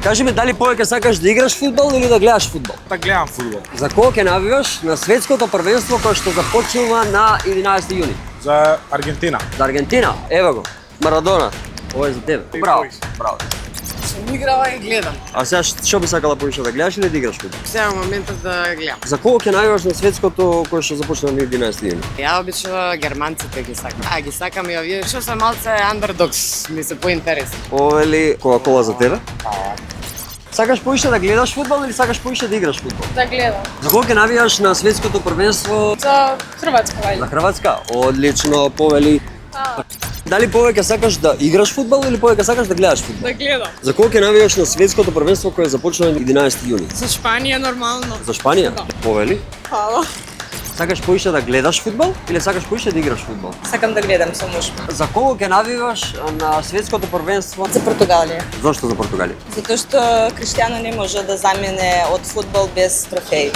Кажи ми дали повеќе сакаш да играш фудбал или да гледаш фудбал? Да гледам фудбал. За кого ќе навиваш на светското првенство кое што започнува на 11 јуни? За Аргентина. За Аргентина, ево го, Марадона. Ова е за тебе. Браво, браво. Сум играла и гледам. А сега што би сакала повеќе да гледаш или да играш фудбал? Сега моментот да гледам. За кого ќе навиваш на светското кое што започнува на 11 јуни? Ја обично германците ги сакам. Ги сакам и овие што се малце андердокс, ми се поинтересни. Ова е ли Кока-кола за тебе? Сакаш повеќе да гледаш фудбал или сакаш повеќе да играш фудбал? Да гледам. За кого ќе навиваш на светското првенство? За Хрватска вајде. За Хрватска? Одлично, Повели. Дали повеќе сакаш да играш фудбал или повеќе сакаш да гледаш фудбал? Да гледам. За кого ќе навиваш на светското првенство кое започна на 11 јуни? За Шпанија нормално. За Шпанија? Да. Повели. Фала. Сакаш повеќе да гледаш фудбал или сакаш повеќе да играш фудбал? Сакам да гледам со муж. За кого ќе навиваш на светското првенство? За Португалија. Зошто за Португалија? Затоа што Криштијано не може да замине од фудбал без трофеи.